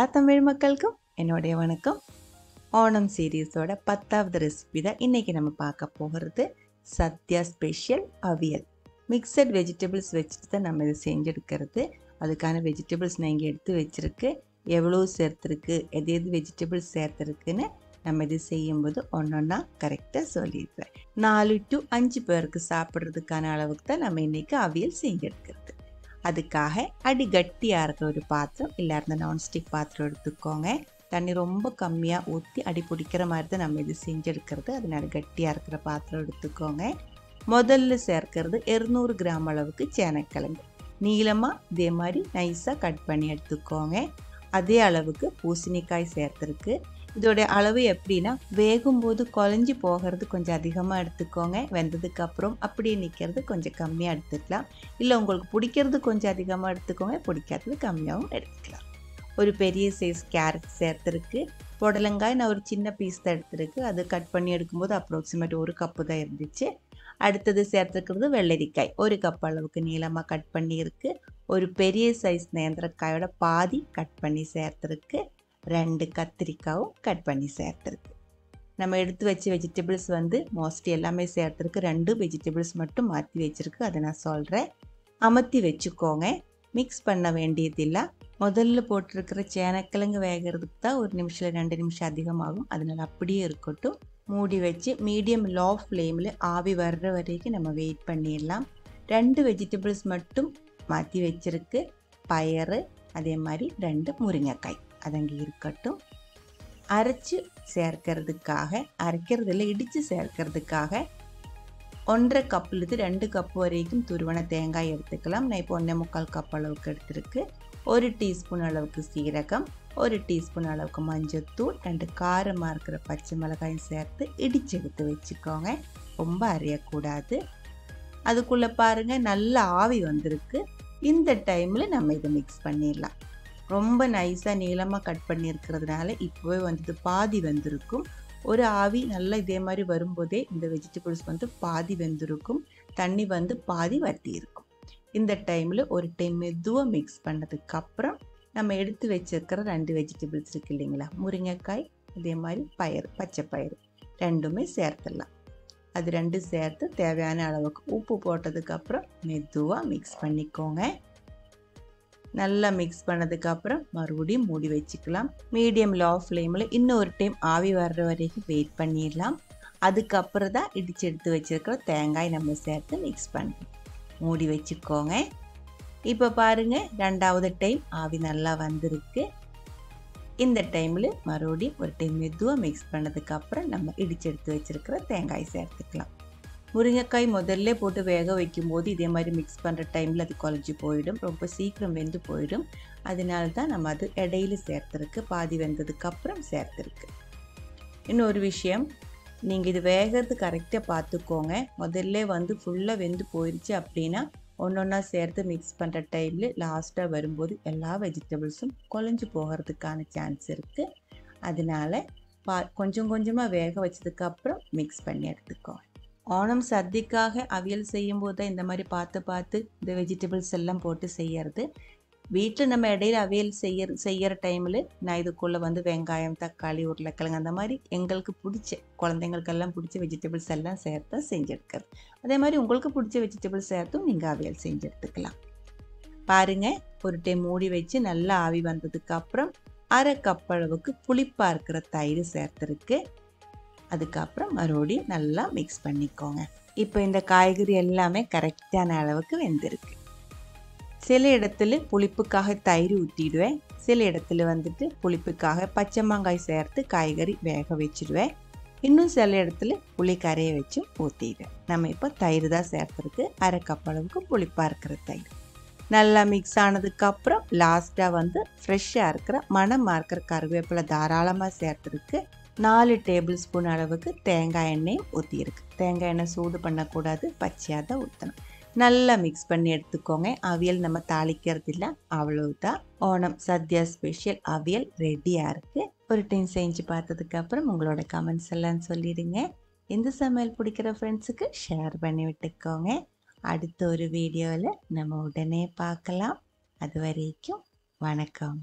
எல்லா தமிழ் மக்களுக்கும் என்னுடைய வணக்கம். ஓணம் சீரீஸோட 10வது ரெசிபி தான் இன்றைக்கி நம்ம பார்க்க போகிறது. சத்யா ஸ்பெஷல் அவியல். மிக்சட் வெஜிடபிள்ஸ் வச்சுட்டு தான் நம்ம இதை செஞ்செடுக்கிறது. அதுக்கான வெஜிடபிள்ஸ் நான் இங்கே எடுத்து வச்சுருக்கு. எவ்வளோ சேர்த்துருக்கு, எது வெஜிடபிள்ஸ் சேர்த்துருக்குன்னு நம்ம இது செய்யும்போது ஒன்றா கரெக்டாக சொல்லிடுறேன். 4 to 5 பேருக்கு சாப்பிட்றதுக்கான அளவுக்கு தான் நம்ம இன்றைக்கி அவியல் செஞ்செடுக்கிறது. அதுக்காக அடி கட்டியாக இருக்கிற ஒரு பாத்திரம், இல்லை இருந்த நான்ஸ்டிக் பாத்திரம் எடுத்துக்கோங்க. தண்ணி ரொம்ப கம்மியாக ஊற்றி அடி பிடிக்கிற மாதிரி தான் நம்ம இது செஞ்செடுக்கிறது. அதனால கட்டியாக இருக்கிற பாத்திரம் எடுத்துக்கோங்க. முதல்ல சேர்க்கிறது 200 கிராம் அளவுக்கு சேனக்கிழங்கு. நீளமாக இதே மாதிரி நைஸாக கட் பண்ணி எடுத்துக்கோங்க. அதே அளவுக்கு பூசணிக்காய் சேர்த்துருக்கு. இதோடைய அளவு எப்படின்னா, வேகும்போது குழஞ்சி போகிறது கொஞ்சம் அதிகமாக எடுத்துக்கோங்க. வெந்ததுக்கப்புறம் அப்படியே நிற்கிறது கொஞ்சம் கம்மியாக எடுத்துக்கலாம். இல்லை உங்களுக்கு பிடிக்கிறது கொஞ்சம் அதிகமாக எடுத்துக்கோங்க, பிடிக்காதது கம்மியாகவும் எடுத்துக்கலாம். ஒரு பெரிய சைஸ் கேரட் சேர்த்துருக்கு. புடலங்காய் நான் ஒரு சின்ன பீஸ் தான் எடுத்துருக்கு. அது கட் பண்ணி எடுக்கும்போது அப்ராக்சிமேட் 1 கப்பு தான் இருந்துச்சு. அடுத்தது சேர்த்துக்கிறது வெள்ளரிக்காய். 1 கப் அளவுக்கு நீளமாக கட் பண்ணியிருக்கு. ஒரு பெரிய சைஸ் நேந்திரக்காயோட பாதி கட் பண்ணி சேர்த்துருக்கு. 2 கத்திரிக்காயும் கட் பண்ணி சேர்த்துருக்கு. நம்ம எடுத்து வச்ச வெஜிடபிள்ஸ் மோஸ்ட்லி எல்லாமே சேர்த்துருக்கு. 2 வெஜிடபிள்ஸ் மட்டும் மாற்றி வச்சுருக்கு. அதை நான் சொல்கிறேன். அமர்த்தி வச்சுக்கோங்க. மிக்ஸ் பண்ண வேண்டியதில்லை. முதல்ல போட்டிருக்கிற சேனக்கிழங்கு வேகிறதுக்கு தான் 1 நிமிஷம் 2 நிமிஷம் அதிகமாகும். அதனால் அப்படியே இருக்கட்டும். மூடி வச்சு மீடியம் லோ ஃப்ளேமில் ஆவி வர்ற வரைக்கும் நம்ம வெயிட் பண்ணிடலாம். 2 வெஜிடபிள்ஸ் மட்டும் மாற்றி வச்சுருக்கு. பயறு, அதே மாதிரி 2 முருங்கைக்காய், அது அங்கே இருக்கட்டும். அரைச்சி சேர்க்கறதுக்காக, அரைக்கிறதில் இடித்து சேர்க்கறதுக்காக 1.5 கப்புலேருந்து 2 கப்பு வரைக்கும் துருவன தேங்காய் எடுத்துக்கலாம். நான் இப்போ 1.25 கப் அளவுக்கு எடுத்துருக்கு. 1 டீஸ்பூன் அளவுக்கு சீரகம், 1 டீஸ்பூன் அளவுக்கு மஞ்சள்தூள், 2 காரமாக இருக்கிற பச்சை மிளகாயும் சேர்த்து இடித்து எடுத்து வச்சுக்கோங்க. ரொம்ப அரையக்கூடாது. அதுக்குள்ளே பாருங்கள், நல்ல ஆவி வந்திருக்கு. இந்த டைமில் நம்ம இதை மிக்ஸ் பண்ணிடலாம். ரொம்ப நைஸாக நீளமாக கட் பண்ணியிருக்கிறதுனால இப்போவே பாதி வெந்திருக்கும். ஒரு ஆவி நல்லா இதே மாதிரி வரும்போதே இந்த வெஜிடபிள்ஸ் பாதி வெந்திருக்கும். தண்ணி பாதி வற்றி இருக்கும். இந்த டைமில் ஒரு டைம் மெதுவாக மிக்ஸ் பண்ணதுக்கப்புறம் நம்ம எடுத்து வச்சிருக்கிற 2 வெஜிடபிள்ஸ் இருக்குது இல்லைங்களா, முருங்கைக்காய், அதே மாதிரி பயிறு, பச்சை பயிறு, ரெண்டுமே சேர்த்துடலாம். அது 2 சேர்த்து தேவையான அளவுக்கு உப்பு போட்டதுக்கப்புறம் மெதுவாக மிக்ஸ் பண்ணிக்கோங்க. நல்லா மிக்ஸ் பண்ணதுக்கப்புறம் மறுபடியும் மூடி வச்சுக்கலாம். மீடியம் லோ ஃப்ளேமில் இன்னொரு டைம் ஆவி வர்ற வரைக்கும் வெயிட் பண்ணிடலாம். அதுக்கப்புறம் தான் இடித்து எடுத்து வச்சுருக்கிற தேங்காய் நம்ம சேர்த்து மிக்ஸ் பண்ணி மூடி வச்சுக்கோங்க. இப்போ பாருங்கள், 2வது டைம் ஆவி நல்லா வந்திருக்கு. இந்த டைமில் மறுபடியும் ஒரு டைம் மெதுவாக மிக்ஸ் பண்ணதுக்கப்புறம் நம்ம இடித்து எடுத்து வச்சுருக்கிற தேங்காய் சேர்த்துக்கலாம். முருங்கைக்காய் முதல்ல போட்டு வேக வைக்கும்போது இதே மாதிரி மிக்ஸ் பண்ணுற டைமில் அது குழஞ்சி போயிடும், ரொம்ப சீக்கிரம் வெந்து போயிடும். அதனால தான் நம்ம அது இடையில சேர்த்துருக்கு, பாதி வெந்ததுக்கப்புறம் சேர்த்துருக்கு. இன்னொரு விஷயம், நீங்கள் இது வேகிறது கரெக்டாக பார்த்துக்கோங்க. முதல்ல ஃபுல்லாக வெந்து போயிடுச்சு அப்படின்னா ஒன்றா சேர்த்து மிக்ஸ் பண்ணுற டைமில் லாஸ்ட்டாக வரும்போது எல்லா வெஜிடபிள்ஸும் குழஞ்சி போகிறதுக்கான சான்ஸ் இருக்குது. அதனால் கொஞ்சம் கொஞ்சமாக வேக வச்சதுக்கப்புறம் மிக்ஸ் பண்ணி எடுத்துக்கோங்க. ஓணம் சദ്യக்காக அவியல் செய்யும்போது தான் இந்த மாதிரி பார்த்து இந்த வெஜிடபிள்ஸ் எல்லாம் போட்டு செய்யறது. வீட்டில் நம்ம இடையில அவியல் செய்கிற டைமில் நான் இதுக்குள்ளே வெங்காயம், தக்காளி, உருளைக்கிழங்கு, அந்த மாதிரி எங்களுக்கு பிடிச்ச, குழந்தைங்களுக்கெல்லாம் பிடிச்ச வெஜிடபிள்ஸ் எல்லாம் சேர்த்து செஞ்செடுக்கிறது. அதே மாதிரி உங்களுக்கு பிடிச்ச வெஜிடபிள்ஸ் சேர்த்தும் நீங்கள் அவியல் செஞ்செடுத்துக்கலாம். பாருங்கள், ஒரு டைம் மூடி வச்சு நல்லா ஆவி வந்ததுக்கப்புறம் 1/2 கப் அளவுக்கு புளிப்பாக இருக்கிற தயிர் சேர்த்துருக்கு. அதுக்கப்புறம் மறுபடியும் நல்லா மிக்ஸ் பண்ணிக்கோங்க. இப்போ இந்த காய்கறி எல்லாமே கரெக்டான அளவுக்கு வெந்திருக்கு. சில இடத்துல புளிப்புக்காக தயிர் ஊற்றிடுவேன். சில இடத்துல புளிப்புக்காக பச்சை மாங்காய் சேர்த்து காய்கறி வேக வச்சுடுவேன். இன்னும் சில இடத்துல புளி கரையை வச்சு ஊற்றிடுவேன். நம்ம இப்போ தயிர் தான் சேர்த்துருக்கு. 1/2 கப் அளவுக்கு புளிப்பாக இருக்கிற தயிர் நல்லா மிக்ஸ் ஆனதுக்கப்புறம் லாஸ்ட்டாக ஃப்ரெஷ்ஷாக இருக்கிற மணமாக இருக்கிற கருவேப்பிலை தாராளமாக சேர்த்துருக்கு. 4 டேபிள் ஸ்பூன் அளவுக்கு தேங்காய் எண்ணெய் ஊற்றியிருக்கு. தேங்காய் எண்ணெய் சூடு பண்ணக்கூடாது, பச்சையாக தான் ஊற்றணும். நல்லா மிக்ஸ் பண்ணி எடுத்துக்கோங்க. அவியல் நம்ம தாளிக்கிறது இல்லை, அவ்வளவுதான். ஓணம் சத்யா ஸ்பெஷல் அவியல் ரெடியாக இருக்குது. ஒரு டைம் செஞ்சு பார்த்ததுக்கப்புறம் உங்களோட கமெண்ட்ஸ் எல்லாம் சொல்லிடுங்க. இந்த சமையல் பிடிக்கிற ஃப்ரெண்ட்ஸுக்கு ஷேர் பண்ணி விட்டுக்கோங்க. அடுத்த ஒரு வீடியோவில் நம்ம உடனே பார்க்கலாம். அது வரைக்கும் வணக்கம்.